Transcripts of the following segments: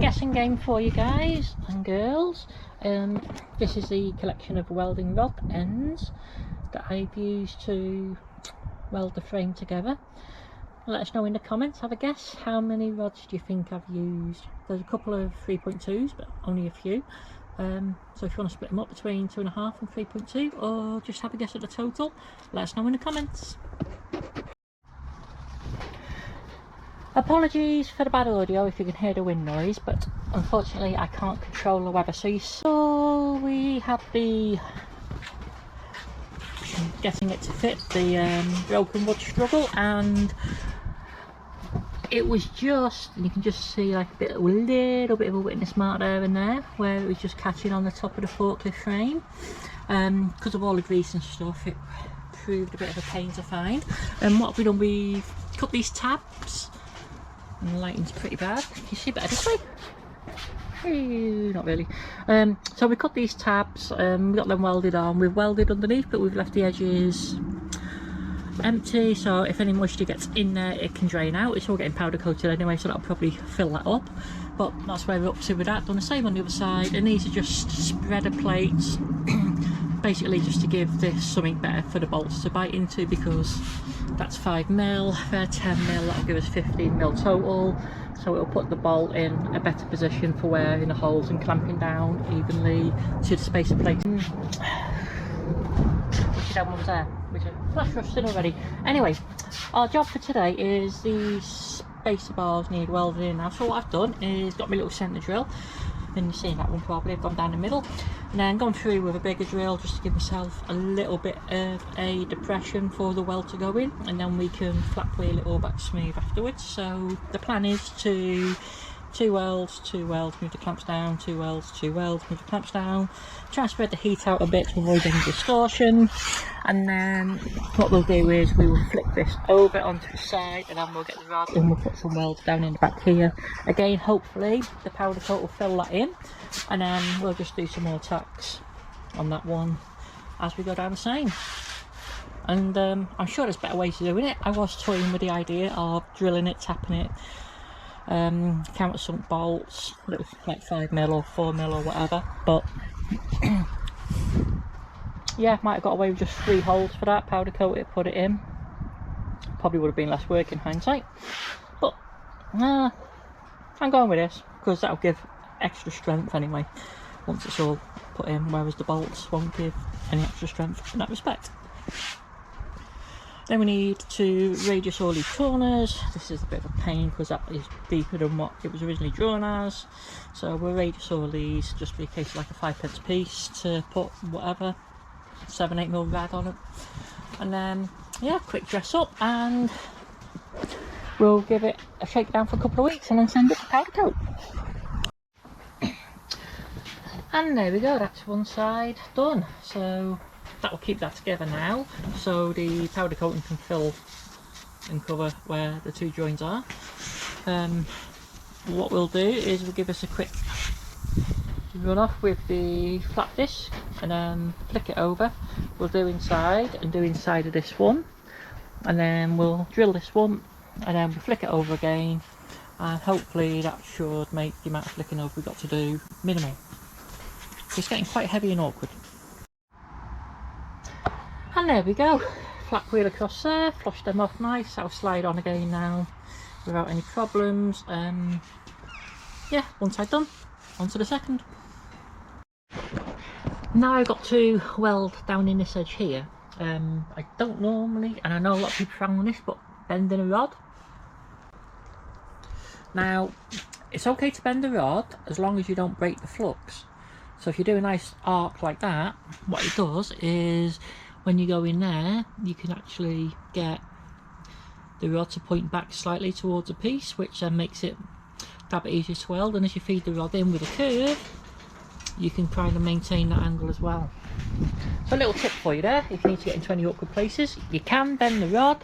guessing game for you guys and girls. This is the collection of welding rod ends that I've used to weld the frame together. Let us know in the comments, have a guess, how many rods do you think I've used? There's a couple of 3.2s, but only a few. So if you want to split them up between 2.5 and 3.2, or just have a guess at the total, let us know in the comments. Apologies for the bad audio if you can hear the wind noise, but unfortunately I can't control the weather. So you saw we have the getting it to fit the broken wood struggle, and it was just, you can just see like a little bit of a witness mark there and there where it was just catching on the top of the forklift frame. Because of all the grease and stuff, it proved a bit of a pain to find. And what have we done, we've cut these tabs, and the lighting's pretty bad. Can you see better this way? Not really. So we cut these tabs, we got them welded on. We've welded underneath, but we've left the edges empty, so if any moisture gets in there it can drain out. It's all getting powder coated anyway, so that'll probably fill that up, but that's where we're up to with that. Done the same on the other side, and these are just spreader plates basically just to give this something better for the bolts to bite into, because that's 5mm, they're 10mm, that'll give us 15mm total, so it'll put the bolt in a better position for wearing the holes and clamping down evenly to the spacer plate. That one was there, which is flash rusted already. Anyway, our job for today is these spacer bars need welded in now. So what I've done is got my little centre drill, and you've seen that one probably. I've gone down the middle and then gone through with a bigger drill just to give myself a little bit of a depression for the weld to go in, and then we can flat wheel it all back smooth afterwards. So the plan is to two welds, move the clamps down, two welds, move the clamps down, try and spread the heat out a bit to avoid any distortion, and then what we'll do is we will flick this over onto the side, and then we'll get the rod and we'll put some welds down in the back here. Again, hopefully the powder coat will fill that in, and then we'll just do some more tacks on that one as we go down the same. And I'm sure there's better ways of doing it. I was toying with the idea of drilling it, tapping it, countersunk bolts, little like 5mm or 4mm or whatever, but yeah, might have got away with just 3 holes for that, powder coat it, put it in. Probably would have been less work in hindsight, but I'm going with this because that'll give extra strength anyway once it's all put in, whereas the bolts won't give any extra strength in that respect. Then we need to radius all these corners. This is a bit of a pain because that is deeper than what it was originally drawn as. So we'll radius all these, just be a case of like a 5p piece to put whatever 7-8mm rad on it. And then yeah, quick dress up, and we'll give it a shakedown for a couple of weeks and then send it to powder coat. And there we go, that's one side done. So that will keep that together now, so the powder coating can fill and cover where the 2 joins are. What we'll do is we'll give us a quick run off with the flat disc and then flick it over. We'll do inside and do inside of this one, and then we'll drill this one, and then we'll flick it over again, and hopefully that should make the amount of flicking over we've got to do minimal. It's getting quite heavy and awkward. And there we go, flat wheel across there, flush them off nice. That'll slide on again now without any problems. Yeah, one side done, on to the second. Now I've got to weld down in this edge here. I don't normally, and I know a lot of people frown on this, but bending a rod. Now, it's okay to bend a rod as long as you don't break the flux. So if you do a nice arc like that, what it does is when you go in there, you can actually get the rod to point back slightly towards a piece, which then makes it a bit easier to weld. And as you feed the rod in with a curve, you can kind of maintain that angle as well. So a little tip for you there, if you need to get into any awkward places, you can bend the rod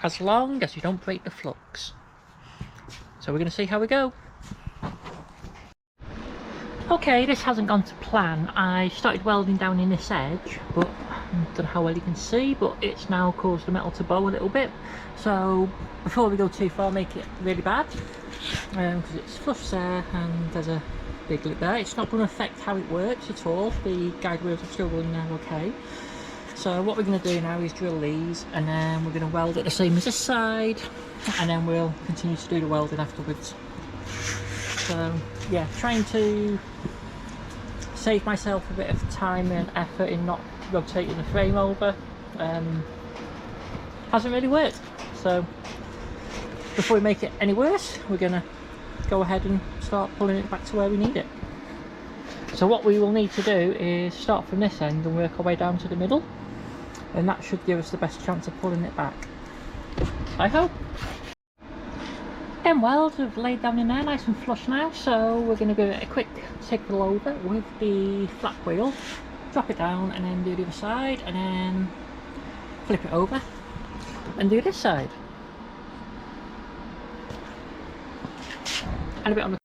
as long as you don't break the flux. So we're going to see how we go. Okay, this hasn't gone to plan. I started welding down in this edge, but don't know how well you can see, but it's now caused the metal to bow a little bit. So before we go too far, make it really bad, because it's flush there and there's a big lip there. It's not going to affect how it works at all. The guide rails are still going now okay. So what we're going to do now is drill these, and then we're going to weld it the same as this side, and then we'll continue to do the welding afterwards. So yeah, trying to save myself a bit of time and effort in not rotating the frame over. Hasn't really worked. So before we make it any worse, we're going to go ahead and start pulling it back to where we need it. So what we will need to do is start from this end and work our way down to the middle, and that should give us the best chance of pulling it back, I hope. Them welds have laid down in there nice and flush now, so we're going to give it a quick tickle over with the flat wheel, drop it down, and then do the other side, and then flip it over and do this side. And a bit on the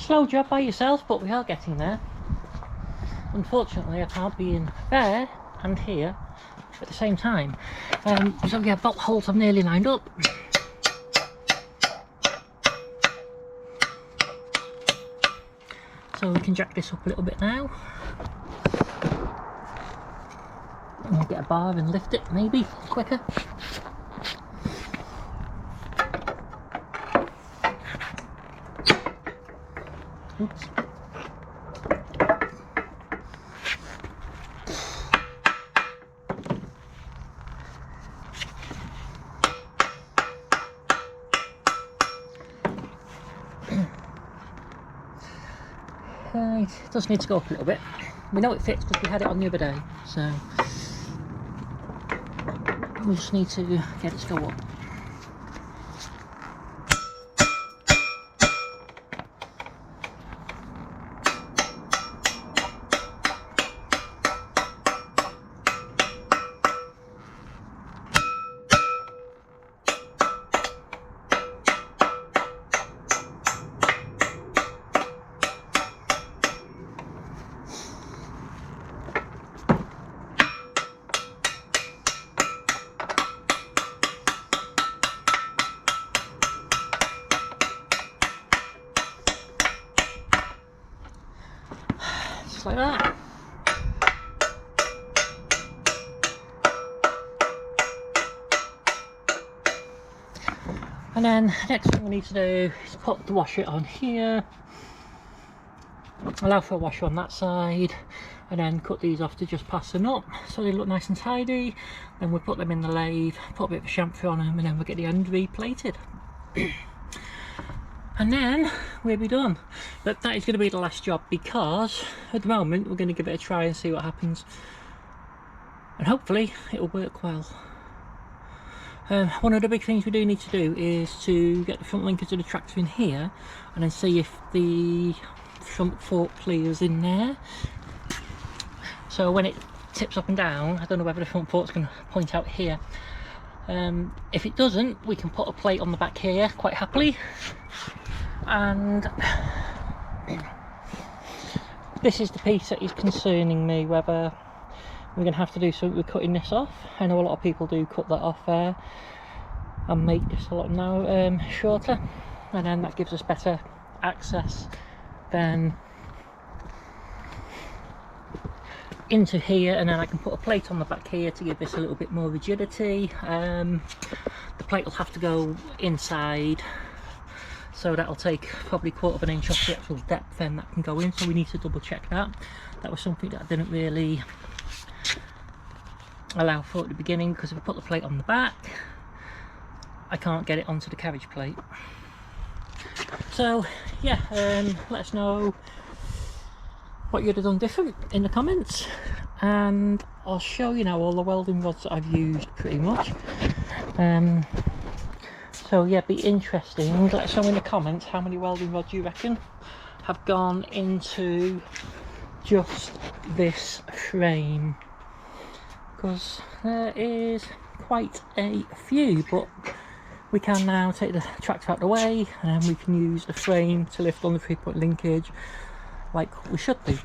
slow job by yourself, but we are getting there. Unfortunately, I can't be in there and here at the same time. So yeah, bolt holes I've nearly lined up. So we can jack this up a little bit now. And get a bar and lift it, maybe quicker. Oops. Okay, it does need to go up a little bit. We know it fits because we had it on the other day, so we just need to get it to go up. Just like that. And then next thing we need to do is put the washer on here, allow for a washer on that side, and then cut these off to just pass them up so they look nice and tidy. Then we'll put them in the lathe, put a bit of shampoo on them, and then we'll get the end replated. And then we'll be done. But that is going to be the last job, because at the moment we're going to give it a try and see what happens, and hopefully it'll work well. One of the big things we do need to do is to get the front linkers of the tractor in here and then see if the front fork clears in there. So when it tips up and down, I don't know whether the front fork's going to point out here. If it doesn't, we can put a plate on the back here quite happily. And this is the piece that is concerning me, whether we're going to have to do something with cutting this off. I know a lot of people do cut that off there and make this a lot now shorter, and then that gives us better access then into here, and then I can put a plate on the back here to give this a little bit more rigidity. The plate will have to go inside, so that'll take probably 1/4 of an inch off the actual depth then that can go in, so we need to double check that. That was something that I didn't really allow for at the beginning, because if I put the plate on the back I can't get it onto the carriage plate. So yeah, let us know what you'd have done different in the comments, and I'll show you now all the welding rods that I've used pretty much. So yeah, be interesting. Let us know in the comments how many welding rods you reckon have gone into just this frame, because there is quite a few. But we can now take the tractor out of the way, and then we can use the frame to lift on the 3-point linkage like we should do.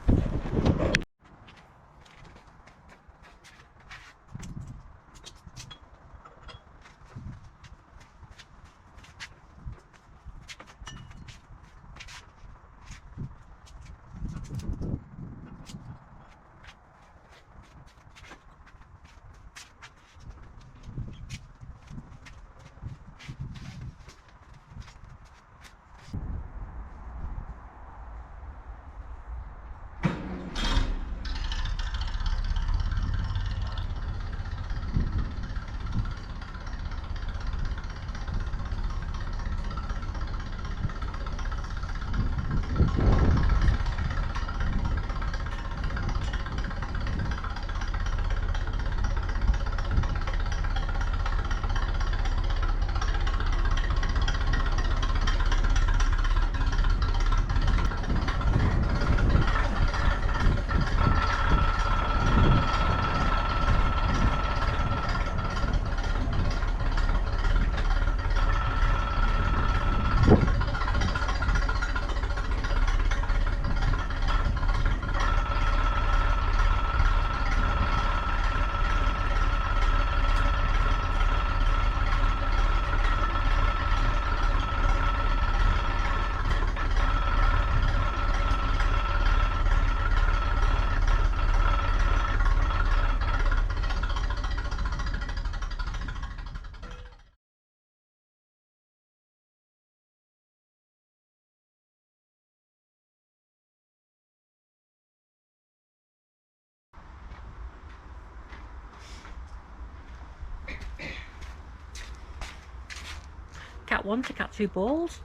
Cat 1 to Cat 2 balls,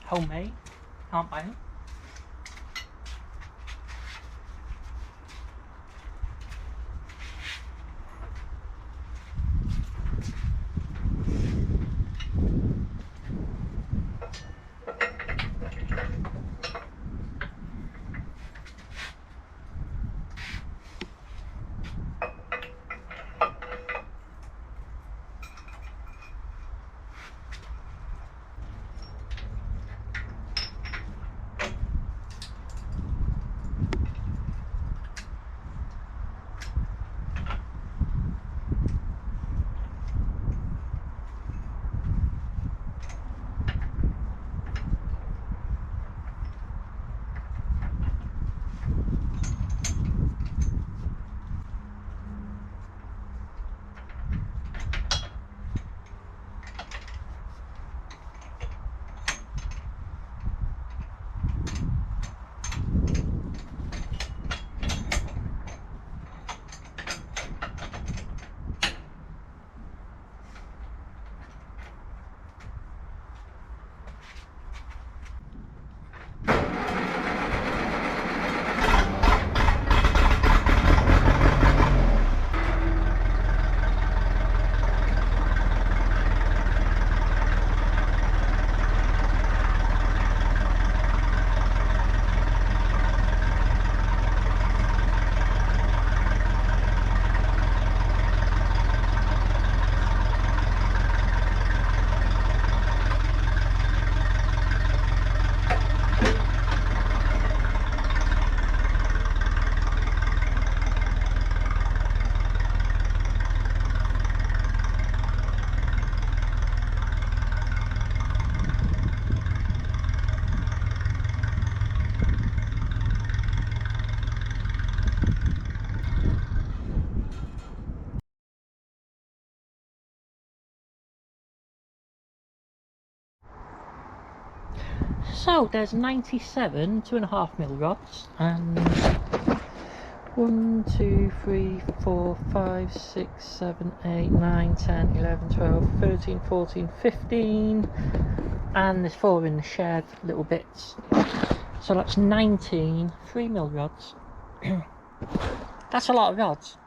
homemade, can't buy them. So there's 97 2.5mm rods, and 1, 2, 3, 4, 5, 6, 7, 8, 9, 10, 11, 12, 13, 14, 15, and there's 4 in the shed, little bits. So that's 19 3mm rods. That's a lot of rods.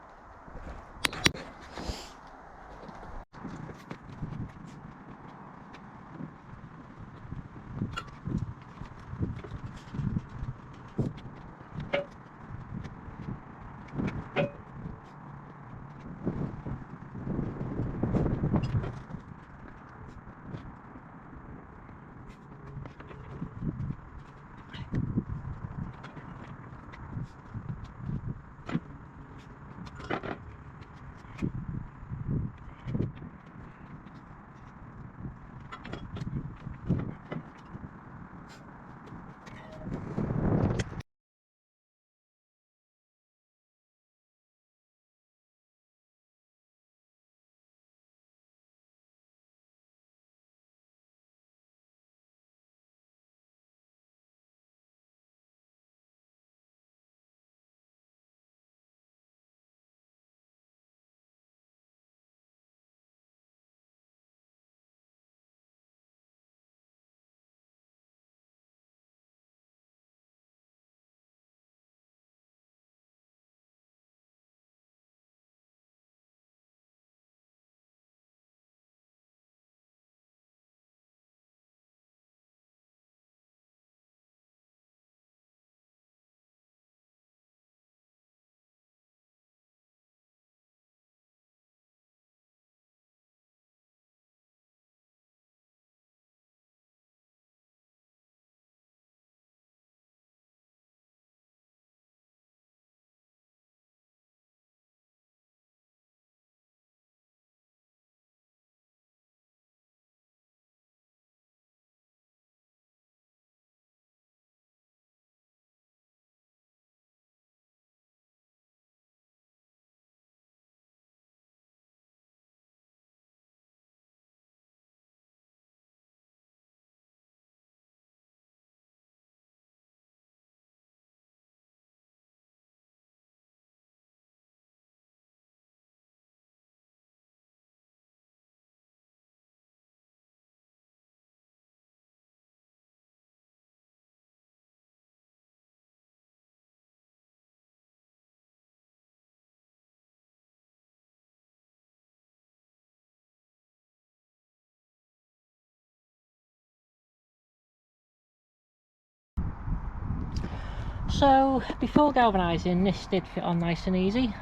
So before galvanising, this did fit on nice and easy.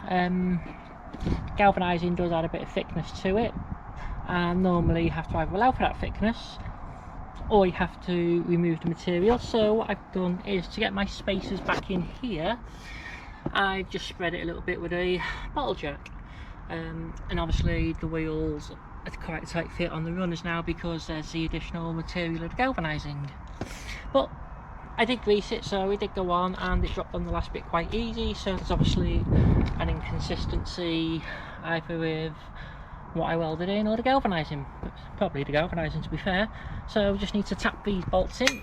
Galvanising does add a bit of thickness to it, and normally you have to either allow for that thickness or you have to remove the material. So what I've done is, to get my spacers back in here, I've just spread it a little bit with a bottle jack, and obviously the wheels are quite a tight fit on the runners now because there's the additional material of galvanising. But I did grease it, so it did go on, and it dropped on the last bit quite easy. So there's obviously an inconsistency either with what I welded in or the galvanising, probably the galvanising to be fair. So we just need to tap these bolts in.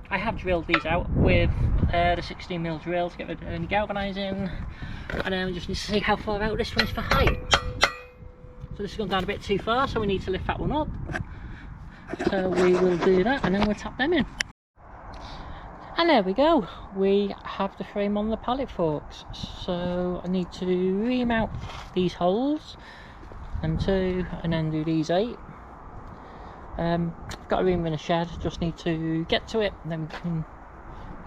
I have drilled these out with the 16mm drill to get rid of any galvanising, and then we just need to see how far out this one is for height. So this has gone down a bit too far, so we need to lift that one up. So we will do that, and then we'll tap them in. And there we go, we have the frame on the pallet forks. So I need to remount these holes, them 2, and then do these 8. I've got a room in a shed, just need to get to it, and then we can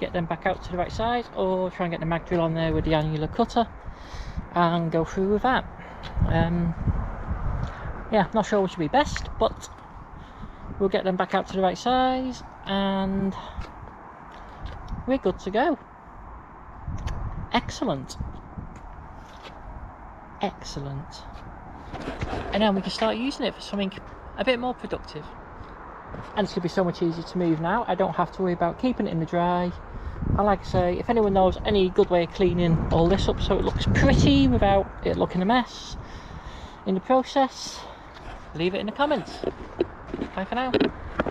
get them back out to the right size, or try and get the mag drill on there with the annular cutter and go through with that. Yeah, not sure which would be best, but we'll get them back out to the right size and we're good to go. Excellent. Excellent. And then we can start using it for something a bit more productive. And it's going to be so much easier to move now. I don't have to worry about keeping it in the dry And like I say, if anyone knows any good way of cleaning all this up so it looks pretty without it looking a mess in the process, leave it in the comments. Bye for now.